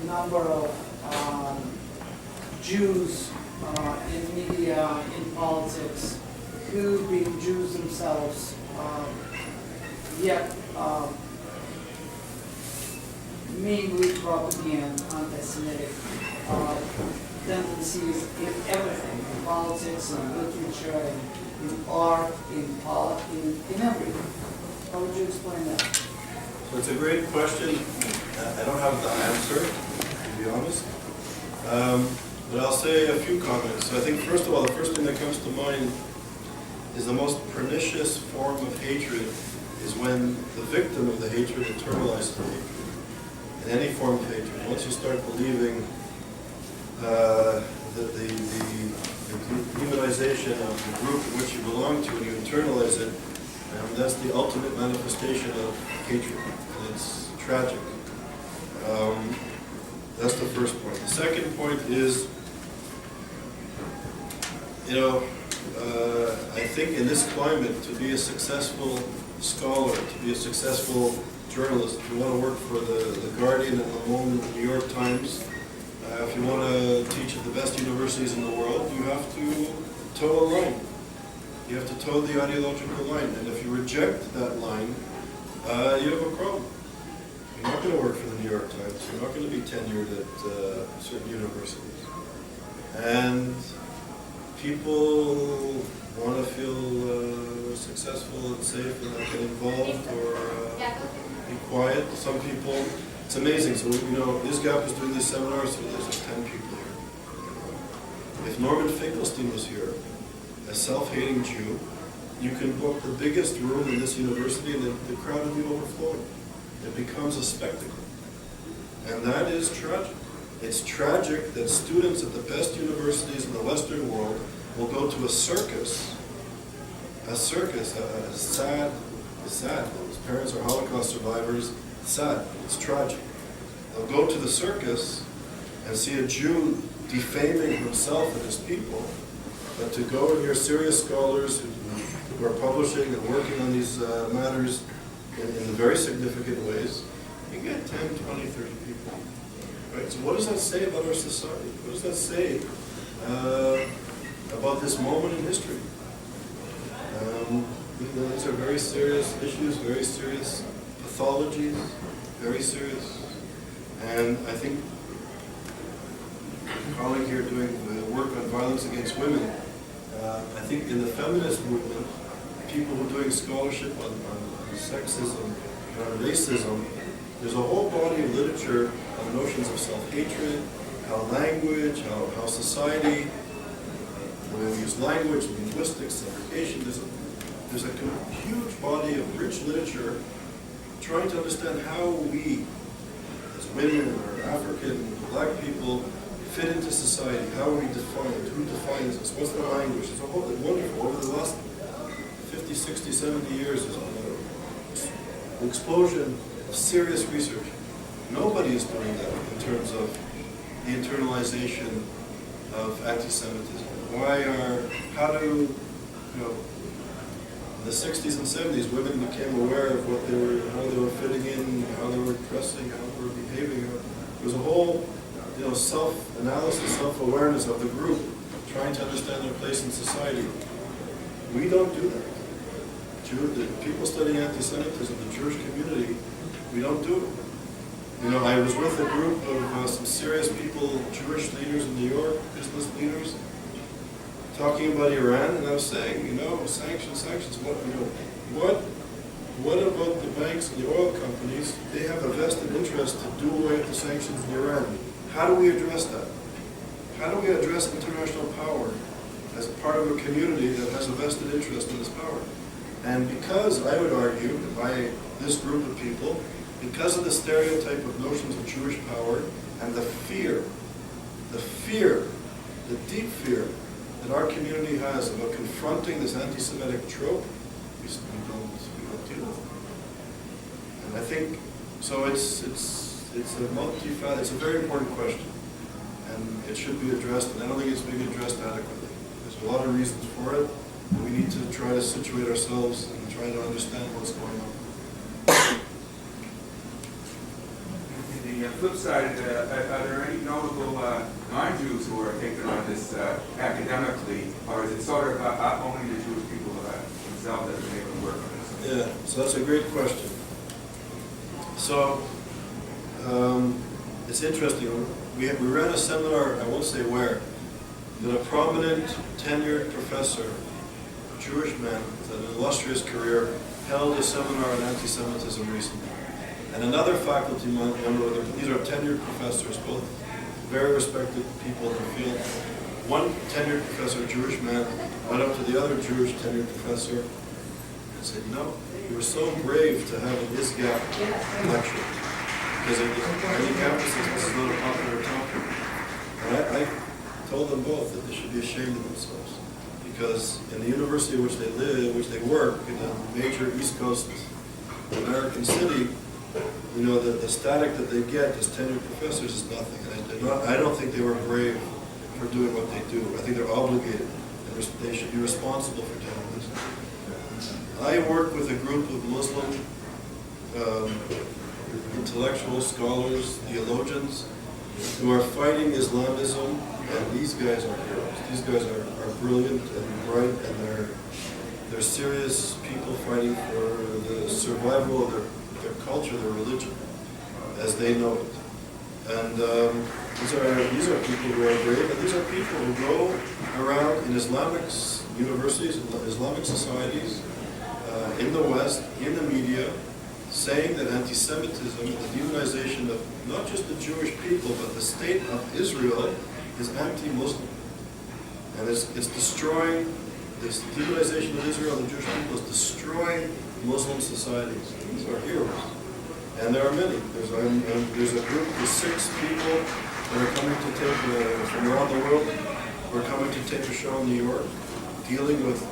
number of Jews in media, in politics, who, being Jews themselves, yet meanly propaganda anti-Semitic tendencies in everything, in politics, in literature, in art, in everything. How would you explain that? So it's a great question. I don't have the answer, to be honest. But I'll say a few comments. So I think, first of all, the first thing that comes to mind is the most pernicious form of hatred is when the victim of the hatred internalizes the hatred. In any form of hatred, once you start believing the demonization of the group in which you belong to and you internalize it, that's the ultimate manifestation of hatred. And it's tragic. That's the first point. The second point is, I think in this climate, to be a successful scholar, to be a successful journalist, if you want to work for the Guardian and Le Monde, the New York Times, if you want to teach at the best universities in the world, you have to toe a line. You have to toe the ideological line. And if you reject that line, you have a problem. You're not going to work for the New York Times. You're not going to be tenured at certain universities. And people want to feel successful and safe and not get involved or be quiet. Some people, it's amazing. So, ISGAP is doing these seminars, so there's like 10 people here. If Norman Finkelstein was here, a self-hating Jew, you can book the biggest room in this university and the crowd will be overflowing. It becomes a spectacle. And that is tragic. It's tragic that students at the best universities in the Western world will go to a circus. A circus, sad. His parents are Holocaust survivors. It's sad. It's tragic. They'll go to the circus and see a Jew defaming himself and his people, but to go and hear serious scholars who are publishing and working on these matters in very significant ways, you get 10, 20, 30 people. Right? So what does that say about our society? What does that say about this moment in history? These are very serious issues, very serious pathologies, very serious. And I think a colleague here doing work on violence against women, I think in the feminist movement, people who are doing scholarship on sexism and on racism, there's a whole body of literature on notions of self-hatred, how language, how society, the way we use language, linguistics, segregation, there's a huge body of rich literature trying to understand how we, as women or African, black people, fit into society, how are we defined, who defines us, what's the language. It's a whole wonderful, over the last 50, 60, 70 years, there's an explosion of serious research. Nobody is doing that in terms of the internalization of anti-Semitism. How do, in the 60s and 70s, women became aware of how they were fitting in, how they were dressing, how they were behaving. There was a whole, self-analysis, self-awareness of the group, trying to understand their place in society. We don't do that. The people studying anti-Semitism, the Jewish community, we don't do it. I was with a group of some serious people, Jewish leaders in New York, business leaders, talking about Iran, and I was saying, sanctions, what about the banks and the oil companies? They have a vested interest to do away with the sanctions in Iran. How do we address that? How do we address international power as part of a community that has a vested interest in this power? And because, I would argue, by this group of people, because of the stereotype of notions of Jewish power and the deep fear that our community has about confronting this anti-Semitic trope, we don't deal with it. And I think, so it's a very important question, and it should be addressed, and I don't think it's being addressed adequately. There's a lot of reasons for it, and we need to try to situate ourselves and try to understand what's going on. the flip side, are there any notable non-Jews who are taking on this academically, or is it sort of only the Jewish people themselves that are able to work on this? Yeah, so that's a great question. So, it's interesting. We ran a seminar, I won't say where, that a prominent tenured professor, a Jewish man with an illustrious career, held a seminar on anti-Semitism recently. And another faculty member, these are tenured professors, both very respected people in the field. One tenured professor, a Jewish man, went up to the other Jewish tenured professor and said, you were so brave to have an ISGAP lecture. Because at many campuses, this is not a popular topic. And I told them both that they should be ashamed of themselves. Because in the university in which they live, which they work, in a major East Coast American city, the static that they get as tenured professors is nothing. And I don't think they were brave for doing what they do. I think they're obligated, and they should be responsible for doing this. I work with a group of Muslim intellectuals, scholars, theologians, who are fighting Islamism, and these guys are heroes. These guys are brilliant and bright, and they're serious people fighting for the survival of their culture, their religion, as they know it. And these are people who are brave, and these are people who go around in Islamic universities, Islamic societies, in the West, in the media, saying that anti-Semitism and the demonization of not just the Jewish people, but the state of Israel is anti-Muslim. And it's destroying, this demonization of Israel and the Jewish people is destroying Muslim societies. These are heroes. And there are many. There's a group of 6 people that are coming to take, from around the world, who are coming to take a show in New York, dealing with,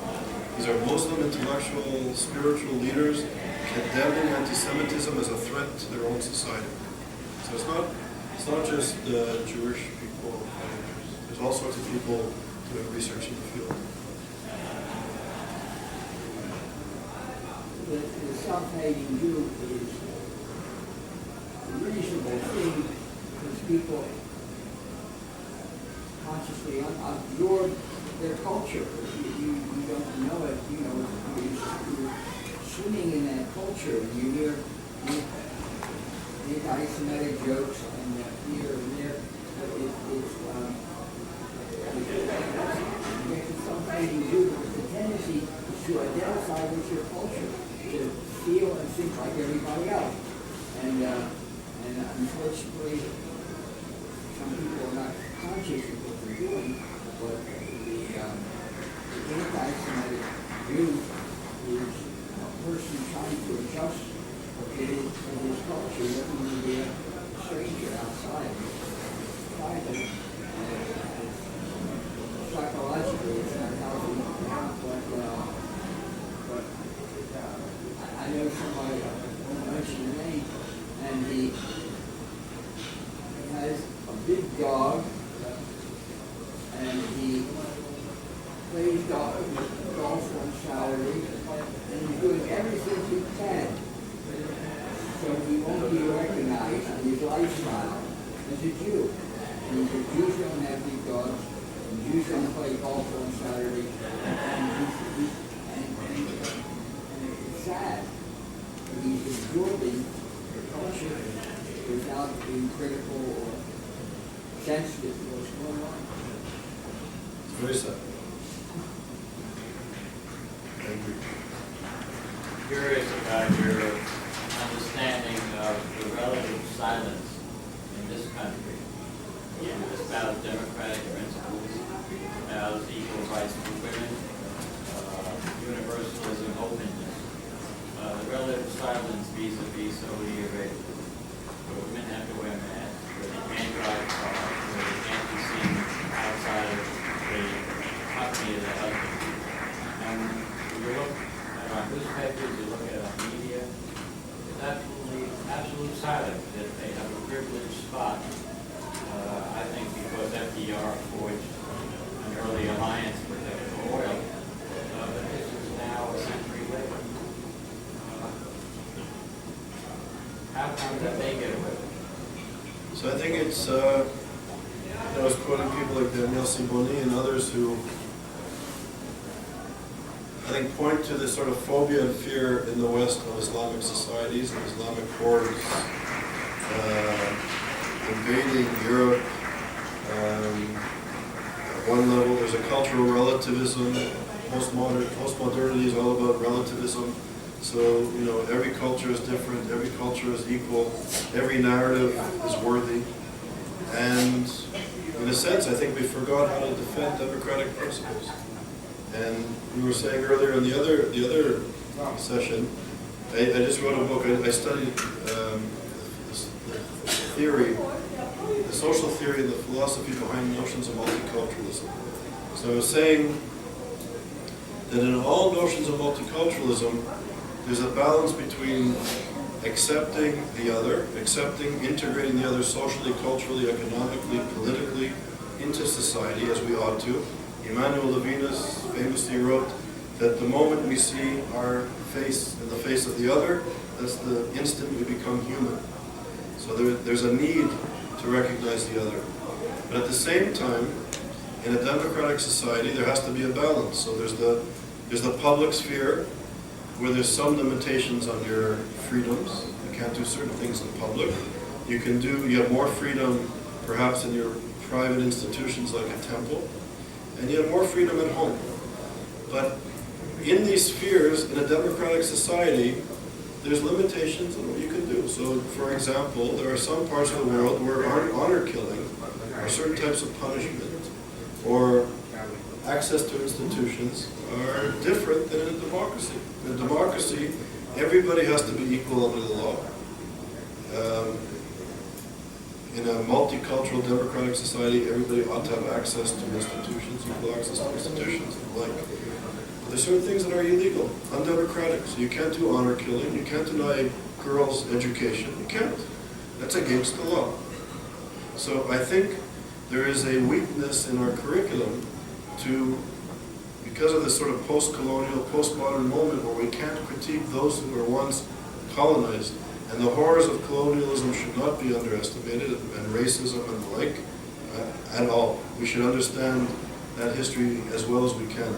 these are Muslim intellectual, spiritual leaders, condemning anti-Semitism as a threat to their own society. So it's not just Jewish people. There's all sorts of people doing research in the field. The self-hating Jew is a reasonable thing because people consciously absorb their culture. You don't know it, you're swimming in that culture, and you hear anti-Semitic jokes and here and there. It's self-hating Jew, because the tendency is to identify with your culture, to feel and think like everybody else. And unfortunately, some people are not conscious of what they're doing, but the anti-Semitic Jew is a person trying to adjust to his culture, looking to be a stranger outside. Psychologically, it's not healthy, but I know somebody, I won't mention the name, and he has a big dog, and he plays golf on Saturday, and he's doing everything he can so he won't be recognized in his lifestyle as a Jew. And the Jews don't have big dogs, and Jews don't play golf on Saturday, and it's sad. But he's absorbing the culture without being critical or sensitive to what's going on. Very sad. Thank you. Curious about your understanding of the relative silence in this country. It espouse democratic principles, espouse equal rights for women, universalism, openness. The relative silence vis-a-vis Saudi Arabia, where women have to wear masks, where they can't drive cars, where they can't be seen outside of the company of the husband. And you look at our newspapers, you look at our media, it's absolute silence that they have a privileged spot. I think because FDR forged an early alliance with oil, but this is now a century later. How come that they get away with it? So I think it's, I was quoting people like Daniel Siboni and others who I think point to this sort of phobia and fear in the West of Islamic societies and Islamic hordes invading Europe. At one level, there's a cultural relativism. Postmodernity is all about relativism. So, every culture is different, every culture is equal, every narrative is worthy. And in a sense, I think we forgot how to defend democratic principles. And we were saying earlier in the other session, I just wrote a book. I studied the theory, the social theory and the philosophy behind notions of multiculturalism. So I was saying that in all notions of multiculturalism, there's a balance between accepting the other, integrating the other socially, culturally, economically, politically into society as we ought to. Emmanuel Levinas famously wrote that the moment we see our face in the face of the other, that's the instant we become human. So there's a need to recognize the other. But at the same time, in a democratic society, there has to be a balance. So there's the public sphere, where there's some limitations on your freedoms. You can't do certain things in public. You have more freedom perhaps in your private institutions like a temple, and you have more freedom at home. But in these spheres, in a democratic society, there's limitations on what you can do. So, for example, there are some parts of the world where honor killing, or certain types of punishment, or access to institutions are different than in a democracy. In a democracy, everybody has to be equal under the law. In a multicultural democratic society, everybody ought to have access to institutions, equal access to institutions. There's certain things that are illegal, undemocratic. So you can't do honor killing, you can't deny girls education, you can't. That's against the law. So I think there is a weakness in our curriculum because of this sort of post-colonial, postmodern moment where we can't critique those who were once colonized. And the horrors of colonialism should not be underestimated, and racism and the like, at all. We should understand that history as well as we can.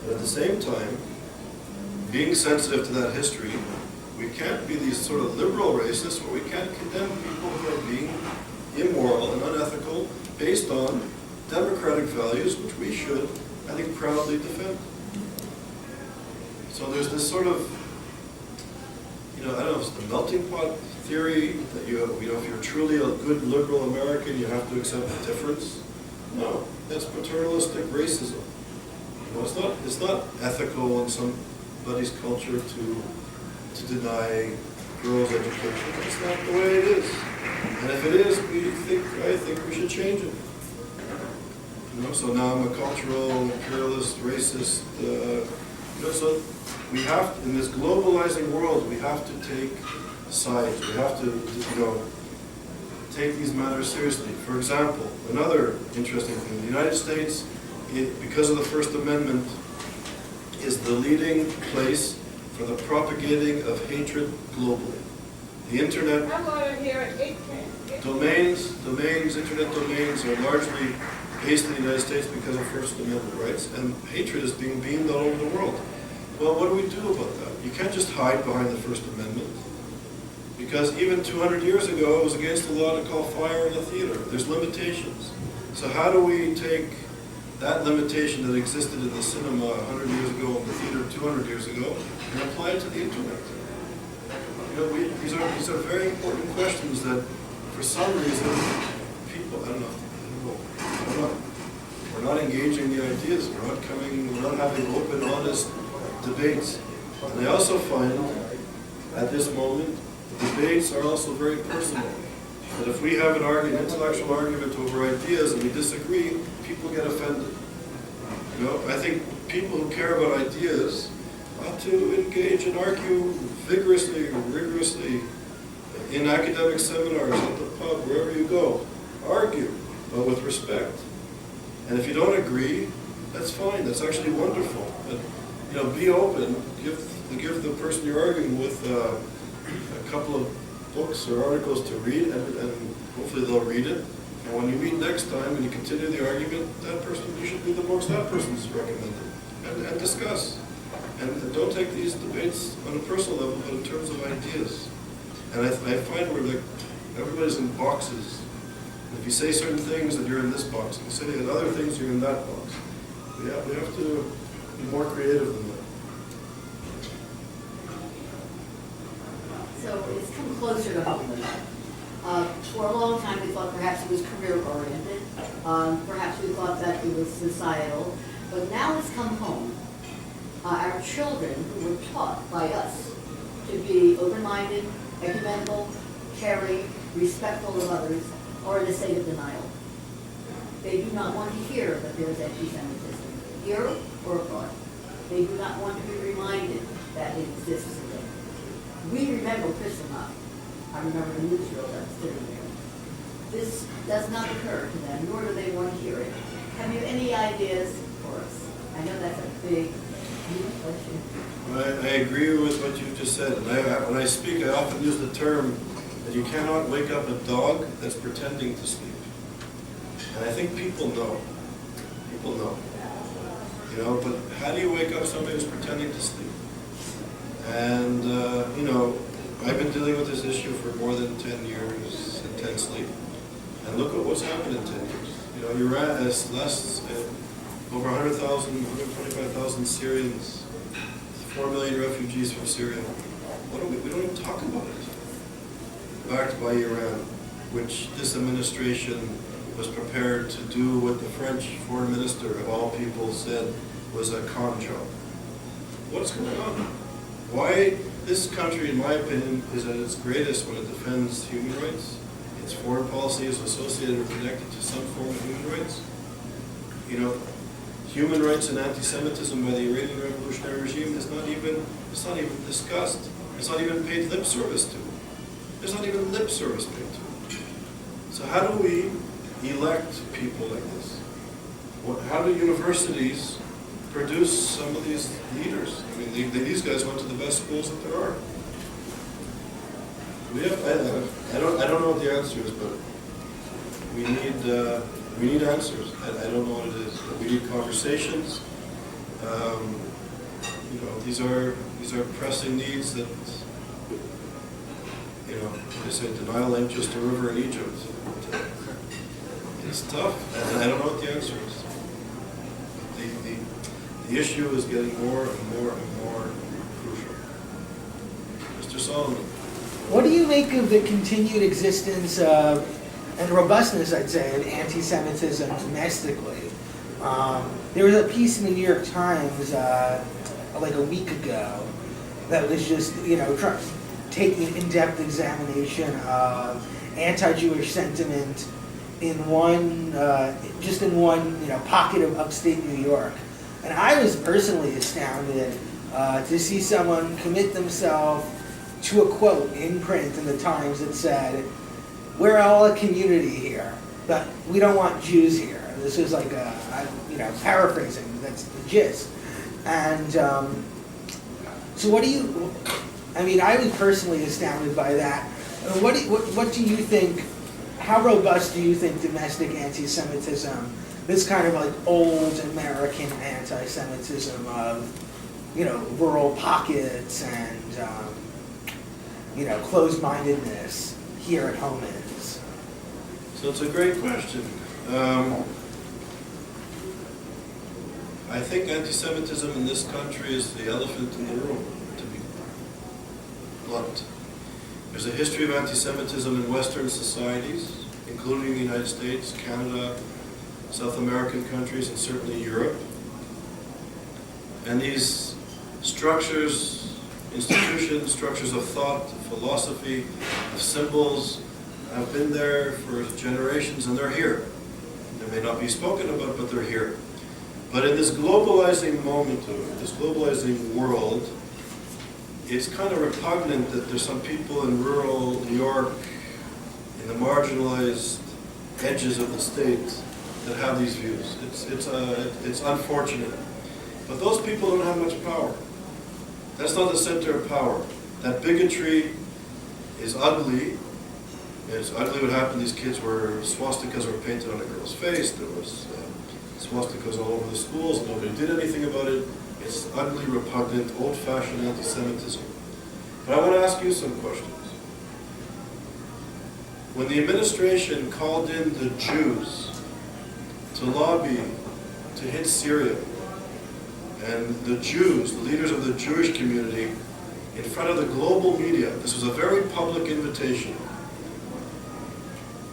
But at the same time, being sensitive to that history, we can't be these sort of liberal racists where we can't condemn people who are being immoral and unethical based on democratic values, which we should, I think, proudly defend. So there's this sort of, I don't know if it's the melting pot theory that if you're truly a good liberal American, you have to accept the difference. No, that's paternalistic racism. It's not ethical in somebody's culture to deny girls' education. That's not the way it is. And if it is, I think we should change it. So now I'm a cultural, imperialist, racist. So we have, in this globalizing world, we have to take sides. We have to, take these matters seriously. For example, another interesting thing: the United States, because of the First Amendment, is the leading place for the propagating of hatred globally. The internet internet domains are largely based in the United States because of First Amendment rights, and hatred is being beamed all over the world. Well, what do we do about that? You can't just hide behind the First Amendment, because even 200 years ago, it was against the law to call fire in a theater. There's limitations. So how do we take that limitation that existed in the cinema 100 years ago, in the theater 200 years ago, and apply it to the internet? These are very important questions that, for some reason, people, we're not engaging the ideas. We're not having open, honest debates. And I also find, at this moment, debates are also very personal. That if we have an intellectual argument over ideas and we disagree, people get offended. I think people who care about ideas ought to engage and argue vigorously or rigorously in academic seminars, at the pub, wherever you go. Argue, but with respect. And if you don't agree, that's fine. That's actually wonderful. But be open. Give the person you're arguing with a couple of books or articles to read, and hopefully they'll read it. And when you meet next time and you continue the argument, that person, you should read the books that person's recommended, and discuss. And don't take these debates on a personal level, but in terms of ideas. And I find where like everybody's in boxes. And if you say certain things, then you're in this box. If you say other things, you're in that box. We have to be more creative than that. So it's come closer to home than that. For a long time, we thought perhaps it was career-oriented. Perhaps we thought that it was societal. But now it's come home. Our children, who were taught by us to be open-minded, ecumenical, caring, respectful of others, are in a state of denial. They do not want to hear that there is anti-Semitism, here or abroad. They do not want to be reminded that it exists today. We remember Kristallnacht. I remember the newsreel that was sitting there. This does not occur to them, nor do they want to hear it. Have you any ideas for us? I know that's a big question. I agree with what you just said. And when I speak, I often use the term that you cannot wake up a dog that's pretending to sleep. And I think people know. People know. You know, but how do you wake up somebody who's pretending to sleep? And, you know, I've been dealing with this issue for more than 10 years intensely. And look at what's happened in 10 years. You know, Iran has lost over 100,000, 125,000 Syrians, 4 million refugees from Syria. We don't even talk about it. Backed by Iran, which this administration was prepared to do what the French foreign minister, of all people, said was a con job. What's going on? Why this country, in my opinion, is at its greatest when it defends human rights. Its foreign policy is associated or connected to some form of human rights. You know, human rights and anti-Semitism by the Iranian revolutionary regime is not even discussed. It's not even paid lip service to. There's not even lip service paid to. So how do we elect people like this? How do universities produce some of these leaders? I mean, these guys went to the best schools that there are. I don't know what the answer is, but we need answers. I don't know what it is. But we need conversations. You know, these are pressing needs that, you know, they say denial ain't just a river in Egypt. It's tough, and I don't know what the answer is. The issue is getting more and more and more crucial. Mr. Solomon. What do you make of the continued existence of, and robustness, I'd say, of anti-Semitism domestically? There was a piece in the New York Times like a week ago that was just, you know, taking an in-depth examination of anti-Jewish sentiment in one, you know, pocket of upstate New York. And I was personally astounded to see someone commit themselves to a quote in print in the Times that said, "We're all a community here, but we don't want Jews here." This was like you know, paraphrasing, that's the gist. And so what do you, I mean, I was personally astounded by that. What do you think, how robust do you think domestic anti-Semitism, this kind of like old American anti-Semitism of, you know, rural pockets and, you know, closed-mindedness here at home is? So it's a great question. I think anti-Semitism in this country is the elephant in the room, to be blunt. There's a history of anti-Semitism in Western societies, including the United States, Canada, South American countries, and certainly Europe. And these structures, institutions, structures of thought, philosophy, of symbols, have been there for generations, and they're here. They may not be spoken about, but they're here. But in this globalizing moment, this globalizing world, it's kind of repugnant that there's some people in rural New York, in the marginalized edges of the state, that have these views. It's unfortunate. But those people don't have much power. That's not the center of power. That bigotry is ugly. It's ugly what happened. These kids were, swastikas were painted on a girl's face. There was swastikas all over the schools. Nobody did anything about it. It's ugly, repugnant, old-fashioned anti-Semitism. But I want to ask you some questions. When the administration called in the Jews to lobby to hit Syria, and the Jews, the leaders of the Jewish community, in front of the global media, this was a very public invitation.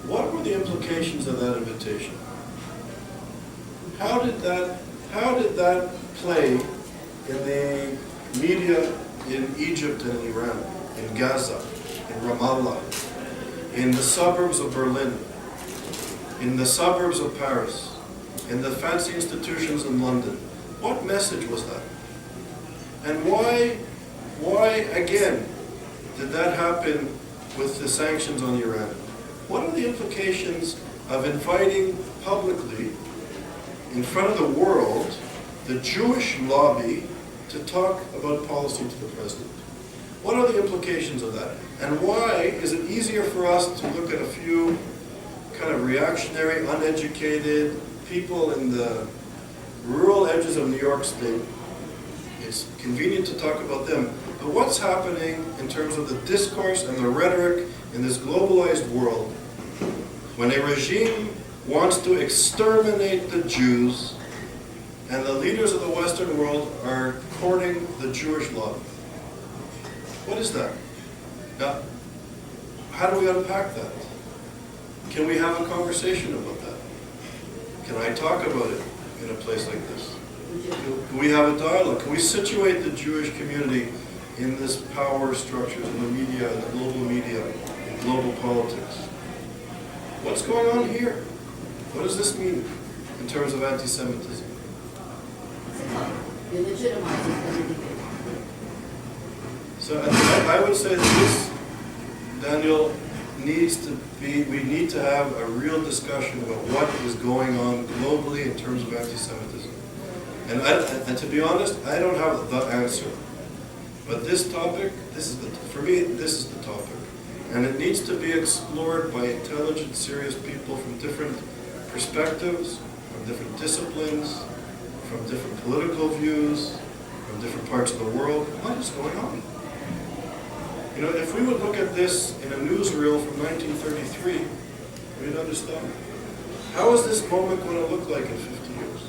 What were the implications of that invitation? How did that play in the media in Egypt and in Iran, in Gaza, in Ramallah, in the suburbs of Berlin, in the suburbs of Paris, in the fancy institutions in London? What message was that? And why again did that happen with the sanctions on Iran? What are the implications of inviting publicly, in front of the world, the Jewish lobby to talk about policy to the president? What are the implications of that? And why is it easier for us to look at a few kind of reactionary, uneducated people in the rural edges of New York State? It's convenient to talk about them. But what's happening in terms of the discourse and the rhetoric in this globalized world when a regime wants to exterminate the Jews and the leaders of the Western world are courting the Jewish lobby? What is that? Now, how do we unpack that? Can we have a conversation about that? Can I talk about it in a place like this? Can we have a dialogue? Can we situate the Jewish community in this power structures in the media, in the global media, in global politics? What's going on here? What does this mean in terms of anti-Semitism? You're legitimizing everything. So I would say that this, Daniel, we need to have a real discussion about what is going on globally in terms of anti-Semitism. And to be honest, I don't have the answer. But this topic, for me, this is the topic. And it needs to be explored by intelligent, serious people from different perspectives, from different disciplines, from different political views, from different parts of the world. What is going on? You know, if we would look at this in a newsreel from 1933, we'd understand. How is this moment going to look like in 50 years?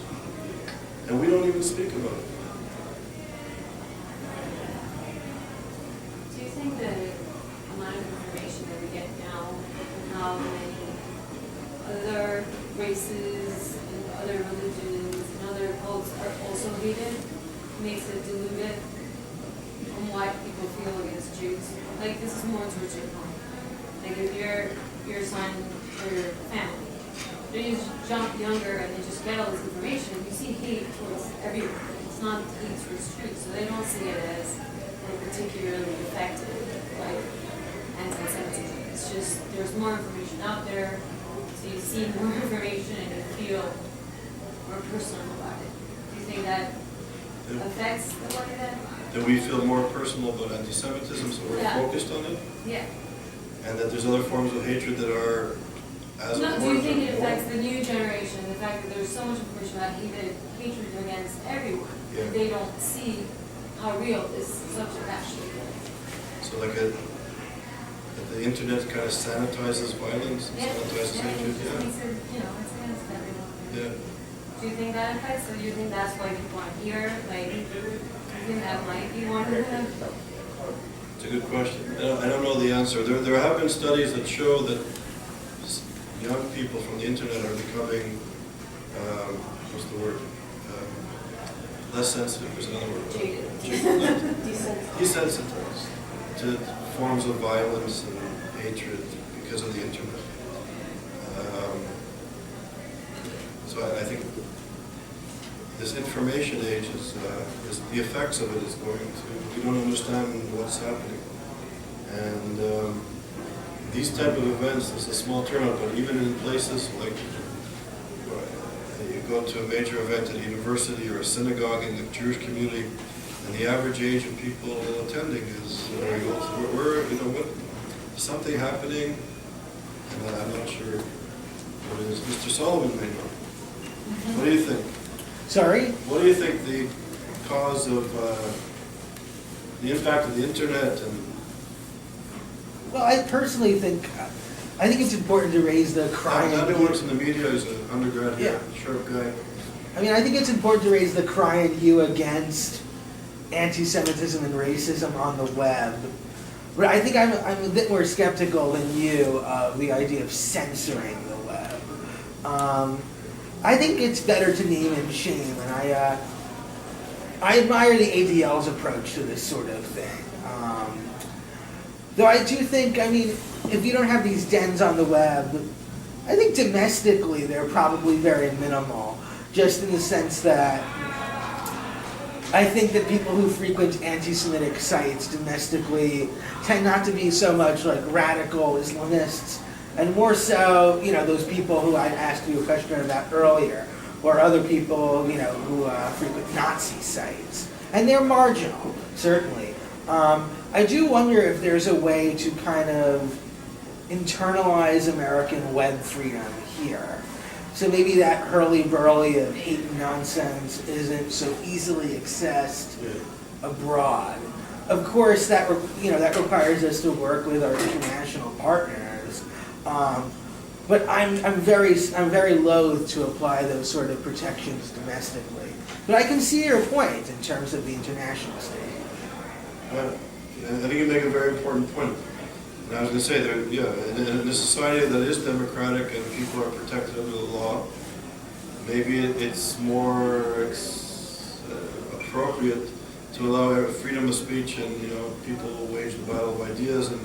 And we don't even speak about it. Do you think the amount of information that we get now, and how many other races and other religions and other cults are also hated, makes it diluted on why people feel against Jews? Like, this is more towards your point. Like, if your son or your family, they just jump younger and they just get all this information, you see hate towards everyone. It's not hate towards Jews, so they don't see it as particularly effective, like anti-Semitism. It's just there's more information out there, so you see more information and you feel more personal about it. Do you think that affects the way that? That we feel more personal about anti-Semitism, so we're focused on it? Yeah. And that there's other forms of hatred that are as No, important. do you think it affects the new generation, the fact that there's so much information about hatred against everyone? Yeah. They don't see how real this subject actually is. So like that the internet kind of sanitizes violence, Yeah, sanitizes yeah, it hatred, just makes it, it's against everyone. yeah. Do you think that affects, or do you think that's why people aren't here? Like, do you think that might be one of them? It's a good question. I don't know the answer. There have been studies that show that young people from the internet are becoming, what's the word? Less sensitive is another word. Desensitized to forms of violence and hatred because of the internet. So I think this information age is the effects of it is going to, we don't understand what's happening. And these type of events, there's a small turnout, but even in places like, you go to a major event at a university or a synagogue in the Jewish community, and the average age of people attending is very old. So we're something happening, and I'm not sure what it is. Mr. Solomon may know. What do you think? Sorry? What do you think the cause of the impact of the internet and Well, I personally think, I think it's important to raise the crying. Andy works in the media, he's an undergrad here, sharp guy. I mean, I think it's important to raise the crying hue against anti-Semitism and racism on the web. But I think I'm a bit more skeptical than you of the idea of censoring the web. I think it's better to name and shame, and I admire the ADL's approach to this sort of thing. Though I do think, I mean, if you don't have these dens on the web, I think domestically they're probably very minimal, just in the sense that I think that people who frequent anti-Semitic sites domestically tend not to be so much like radical Islamists, and more so, you know, those people who I asked you a question about earlier, or other people, you know, who frequent Nazi sites. And they're marginal, certainly. I do wonder if there's a way to kind of internalize American web freedom here. So maybe that hurly-burly of hate and nonsense isn't so easily accessed abroad. Of course, that requires us to work with our international partners. But I'm very loath to apply those sort of protections domestically. But I can see your point in terms of the international stage. I think you make a very important point. And I was going to say, in a society that is democratic and people are protected under the law, maybe it's more appropriate to allow freedom of speech, and people will wage the battle of ideas, and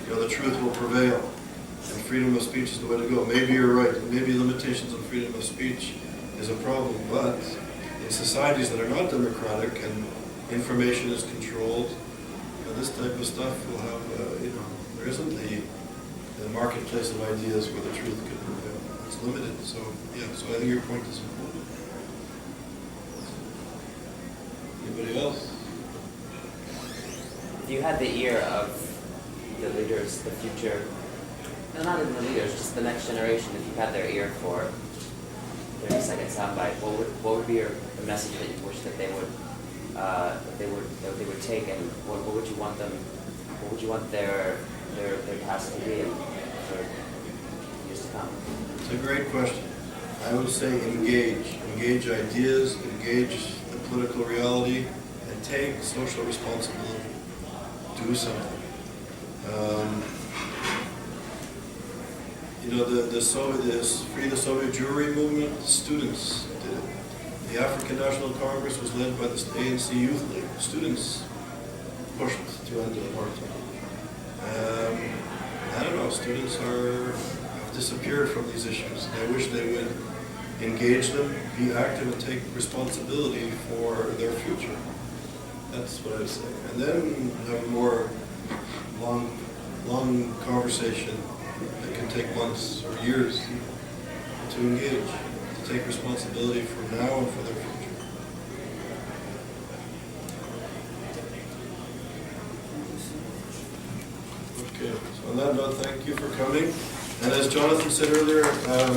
the truth will prevail. And freedom of speech is the way to go. Maybe you're right. Maybe limitations on freedom of speech is a problem, but in societies that are not democratic and information is controlled, this type of stuff will have, there isn't the marketplace of ideas where the truth can prevail. It's limited. So I think your point is important. Anybody else? If you had the ear of the leaders, the future, no, not even the leaders, just the next generation, if you had their ear for 30-second soundbite, what would be the message that you wish that they would take, and what would you want them? What would you want their task to be in for years to come? It's a great question. I would say engage ideas, engage the political reality, and take social responsibility. Do something. The Free the Soviet Jewry movement, students did it. The African National Congress was led by the ANC Youth League. Students pushed to end apartheid. I don't know, students have disappeared from these issues. I wish they would engage them, be active, and take responsibility for their future. That's what I would say. And then have a more long conversation that can take months or years to engage, to take responsibility for now and for their future. Okay, so on that note, thank you for coming. And as Jonathan said earlier,